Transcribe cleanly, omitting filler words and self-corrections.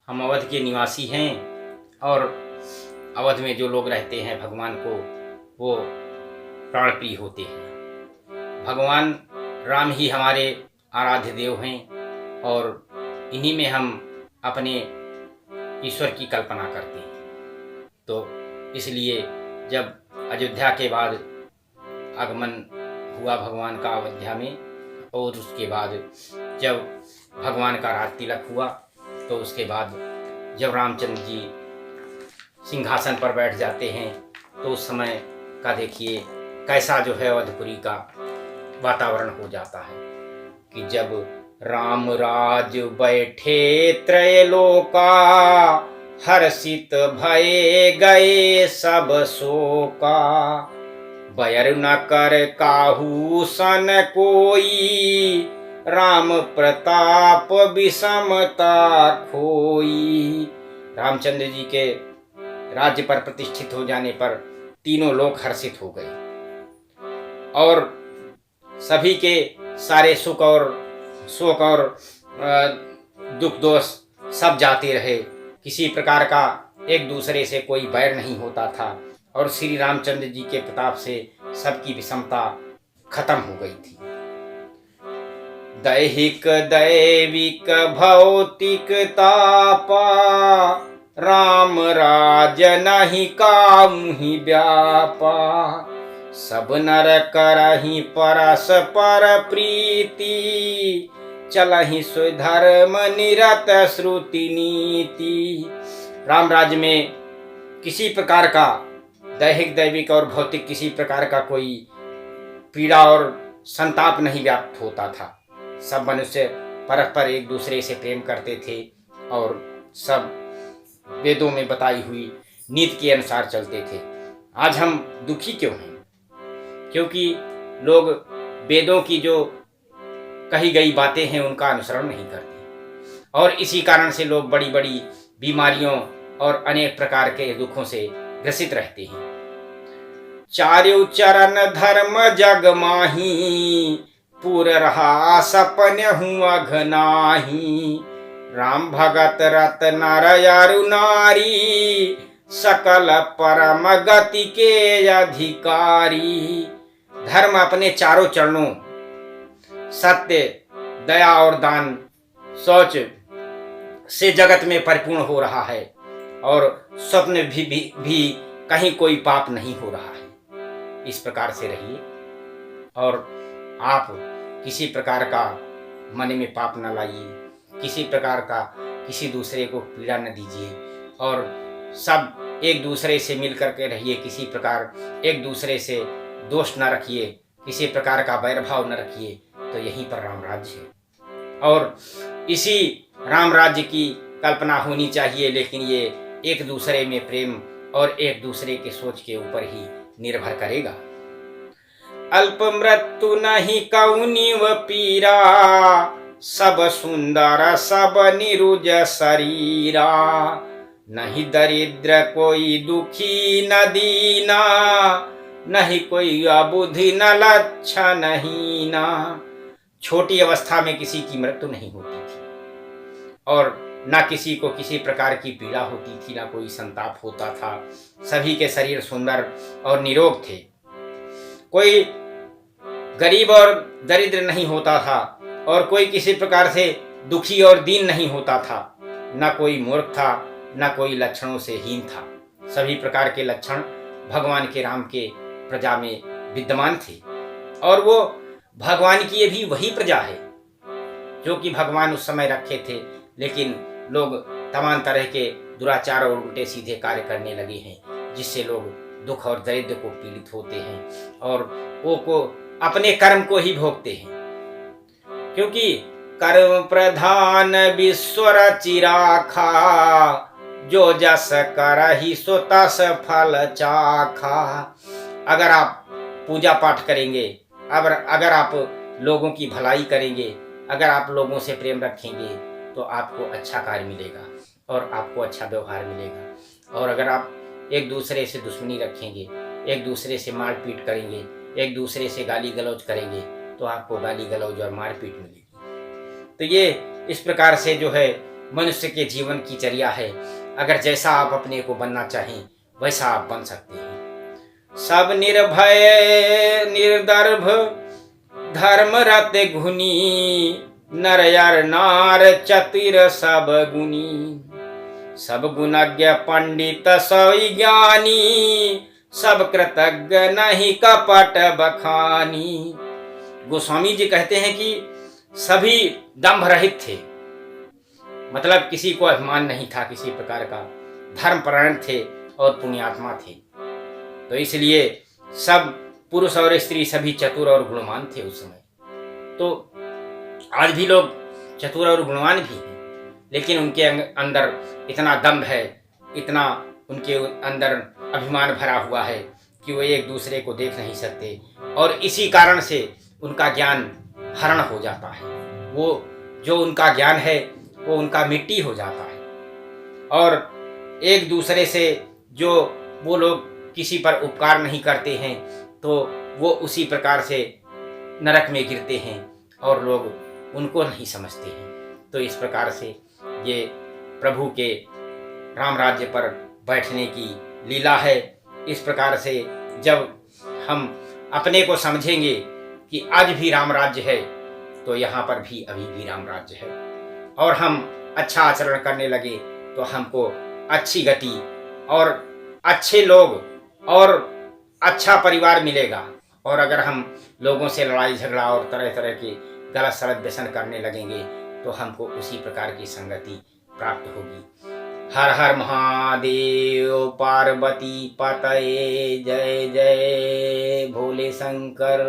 हम अवध के निवासी हैं और अवध में जो लोग रहते हैं भगवान को वो प्राण प्रिय होते हैं। भगवान राम ही हमारे आराध्य देव हैं और इन्हीं में हम अपने ईश्वर की कल्पना करते हैं। तो इसलिए जब अयोध्या के बाद आगमन हुआ भगवान का अयोध्या में और उसके बाद जब भगवान का राज तिलक हुआ तो उसके बाद जब रामचंद्र जी सिंहासन पर बैठ जाते हैं तो उस समय का देखिए कैसा जो है अवधपुरी का वातावरण हो जाता है कि जब राम राज बैठे त्रैलोका हर्षित भये गए सब शोका बैर न कर काहू सन कोई राम प्रताप विषमता खोई। रामचंद्र जी के राज्य पर प्रतिष्ठित हो जाने पर तीनों लोग हर्षित हो गए और सभी के सारे सुख और शोक और दुख दोष सब जाते रहे। किसी प्रकार का एक दूसरे से कोई बैर नहीं होता था और श्री रामचंद्र जी के प्रताप से सबकी विषमता खत्म हो गई थी। दैहिक दैविक भौतिक तापा राम राज नहीं कामहि व्यापा सब नर करहि परस्पर प्रीति चलहि सुधर्म निरत श्रुति नीति। राम राज्य में किसी प्रकार का दैहिक दैविक और भौतिक किसी प्रकार का कोई पीड़ा और संताप नहीं व्याप्त होता था। सब मनुष्य परस्पर एक दूसरे से प्रेम करते थे और सब वेदों में बताई हुई नीति के अनुसार चलते थे। आज हम दुखी क्यों हैं? क्योंकि लोग वेदों की जो कही गई बातें हैं उनका अनुसरण नहीं करते और इसी कारण से लोग बड़ी बड़ी बीमारियों और अनेक प्रकार के दुखों से ग्रसित रहते हैं। चार्यु चरण धर्म जग माही पूर रहा सपन हुआ घनाही राम भगत रत नर अरु नारी सकल परम गति के अधिकारी। धर्म अपने चारों चरणों सत्य दया और दान शौच से जगत में परिपूर्ण हो रहा है और स्वप्न भी कहीं कोई पाप नहीं हो रहा है। इस प्रकार से रहिए और आप किसी प्रकार का मन में पाप न लाइए, किसी प्रकार का किसी दूसरे को पीड़ा न दीजिए और सब एक दूसरे से मिल करके रहिए। किसी प्रकार एक दूसरे से दोष न रखिए, किसी प्रकार का वैरभाव न रखिए। तो यहीं पर राम राज्य है और इसी राम राज्य की कल्पना होनी चाहिए। लेकिन ये एक दूसरे में प्रेम और एक दूसरे के सोच के ऊपर ही निर्भर करेगा। अल्प मृत्यु नहीं कौनिव पीरा सब सुंदर सब निरुज शरीरा नहीं दरिद्र कोई दुखी न दीना नहीं कोई अबुद्धि न लक्षण हीना। छोटी अवस्था में किसी की मृत्यु नहीं होती थी और ना किसी को किसी प्रकार की पीड़ा होती थी, ना कोई संताप होता था। सभी के शरीर सुंदर और निरोग थे। कोई गरीब और दरिद्र नहीं होता था और कोई किसी प्रकार से दुखी और दीन नहीं होता था। ना कोई मूर्ख था, ना कोई लक्षणों से हीन था। सभी प्रकार के लक्षण भगवान के राम के प्रजा में विद्यमान थे और वो भगवान की भी वही प्रजा है जो कि भगवान उस समय रखे थे। लेकिन लोग तमाम तरह के दुराचार और उल्टे सीधे कार्य करने लगे हैं जिससे लोग दुख और दरिद्र को पीड़ित होते हैं और वो को अपने कर्म को ही भोगते हैं। क्योंकि कर्म प्रधान विश्व चिराखा जो जस करहि सो तस फल चाखा। अगर आप पूजा पाठ करेंगे, अगर आप लोगों की भलाई करेंगे, अगर आप लोगों से प्रेम रखेंगे तो आपको अच्छा कार्य मिलेगा और आपको अच्छा व्यवहार मिलेगा। और अगर आप एक दूसरे से दुश्मनी रखेंगे, एक दूसरे से मारपीट करेंगे, एक दूसरे से गाली गलौज करेंगे तो आपको गाली गलौज और मारपीट मिलेगी। तो ये इस प्रकार से जो है मनुष्य के जीवन की चर्या है। अगर जैसा आप अपने को बनना चाहें वैसा आप बन सकते हैं। सब निर्भय निर्दर्भ धर्म रत गुनी, नर यर नार चतुर सब गुनी। सब गुणज्ञ पंडित सई ज्ञानी, सब कृतज्ञ नहीं कपट बखानी। गोस्वामी जी कहते हैं कि सभी दंभ रहित थे, मतलब किसी को अभिमान नहीं था किसी प्रकार का, धर्मपरायण थे और पुण्यात्मा थे। तो इसलिए सब पुरुष और स्त्री सभी चतुर और गुणवान थे उस समय। तो आज भी लोग चतुर और गुणवान भी हैं, लेकिन उनके अंदर इतना दम्भ है, इतना उनके अंदर अभिमान भरा हुआ है कि वो एक दूसरे को देख नहीं सकते, और इसी कारण से उनका ज्ञान हरण हो जाता है। वो जो उनका ज्ञान है वो उनका मिट्टी हो जाता है, और एक दूसरे से जो वो लोग किसी पर उपकार नहीं करते हैं तो वो उसी प्रकार से नरक में गिरते हैं और लोग उनको नहीं समझते हैं। तो इस प्रकार से ये प्रभु के राम राज्य पर बैठने की लीला है। इस प्रकार से जब हम अपने को समझेंगे कि आज भी राम राज्य है तो यहाँ पर भी अभी भी राम राज्य है, और हम अच्छा आचरण करने लगे तो हमको अच्छी गति और अच्छे लोग और अच्छा परिवार मिलेगा। और अगर हम लोगों से लड़ाई झगड़ा और तरह तरह के गलत सलत व्यसन करने लगेंगे तो हमको उसी प्रकार की संगति प्राप्त होगी। हर हर महादेव, पार्वती पतये जय जय भोले शंकर।